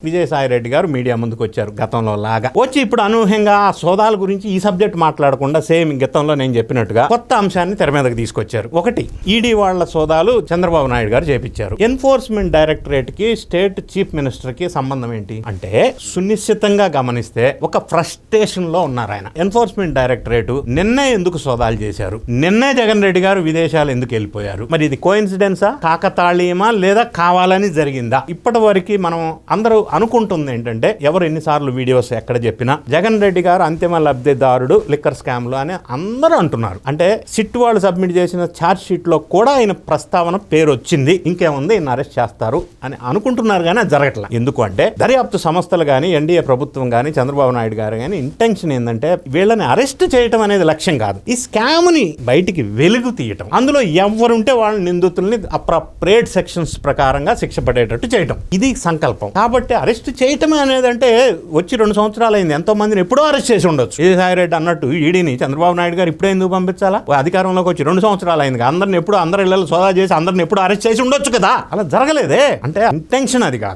విజయసాయి రెడ్డి గారు మీడియా ముందుకు వచ్చారు గతంలో లాగా. వచ్చి ఇప్పుడు అనూహ్యంగా ఆ సోదాల గురించి ఈ సబ్జెక్ట్ మాట్లాడకుండా సేమ్ గతంలో నేను చెప్పినట్టుగా కొత్త అంశాన్ని తెర మీదకి తీసుకొచ్చారు. ఒకటి, ఈడీ వాళ్ళ సోదాలు చంద్రబాబు నాయుడు గారు చేపించారు. ఎన్ఫోర్స్మెంట్ డైరెక్టరేట్ కి స్టేట్ చీఫ్ మినిస్టర్ కి సంబంధం ఏంటి అంటే, సునిశ్చితంగా గమనిస్తే ఒక ఫ్రస్ట్రేషన్ లో ఉన్నారు ఆయన. ఎన్ఫోర్స్మెంట్ డైరెక్టరేట్ నిన్నే ఎందుకు సోదాలు చేశారు, నిన్నే జగన్ రెడ్డి గారు విదేశాలు ఎందుకు వెళ్ళిపోయారు, మరి ఇది కోఇన్సిడెన్సా, కాకతాళీయమా, లేదా కావాలని జరిగిందా? ఇప్పటి వరకు మనం అందరూ అనుకుంటుంది ఏంటంటే, ఎవరు ఎన్నిసార్లు వీడియోస్ ఎక్కడ చెప్పినా జగన్ రెడ్డి గారు అంతిమ లబ్ధిదారుడు లిక్కర్ స్కామ్ లో అని అందరూ అంటున్నారు. అంటే సిట్ వాళ్ళు సబ్మిట్ చేసిన ఛార్జ్ షీట్ లో కూడా ఆయన ప్రస్తావన పేరు వచ్చింది, ఇంకేముంది ఈయన అరెస్ట్ చేస్తారు అని అనుకుంటున్నారు, కానీ అది జరగట్లేదు. ఎందుకు అంటే, దర్యాప్తు సంస్థలు కానీ, ఎన్డీఏ ప్రభుత్వం కానీ, చంద్రబాబు నాయుడు గారు కానీ ఇంటెన్షన్ ఏంటంటే, వీళ్ళని అరెస్ట్ చేయటం అనేది లక్ష్యం కాదు, ఈ స్కామ్ ని బయటికి వెలుగు తీయటం, అందులో ఎవరుంటే వాళ్ళ నిందితుల్ని అప్రాప్రియేట్ సెక్షన్స్ ప్రకారంగా శిక్ష పడేటట్టు చేయటం, ఇది సంకల్పం. కాబట్టి అరెస్ట్ చేయటమే అనేది అంటే, వచ్చి 2 సంవత్సరాలు అయింది, ఎంతో మందిని ఎప్పుడో అరెస్ట్ చేసి ఉండొచ్చు. విజయసాయి రెడ్డి అన్నట్టు ఈడీని చంద్రబాబు నాయుడు గారు ఇప్పుడే ఎందుకు పంపించాలా? అధికారంలోకి వచ్చి 2 సంవత్సరాలు అయింది, అందరిని ఎప్పుడు అందరి ఇళ్లలో సోదా చేసి అందరిని ఎప్పుడు అరెస్ట్ చేసి ఉండొచ్చు కదా. అలా జరగలేదే అంటే ఇంటెన్షన్ అది కాదు.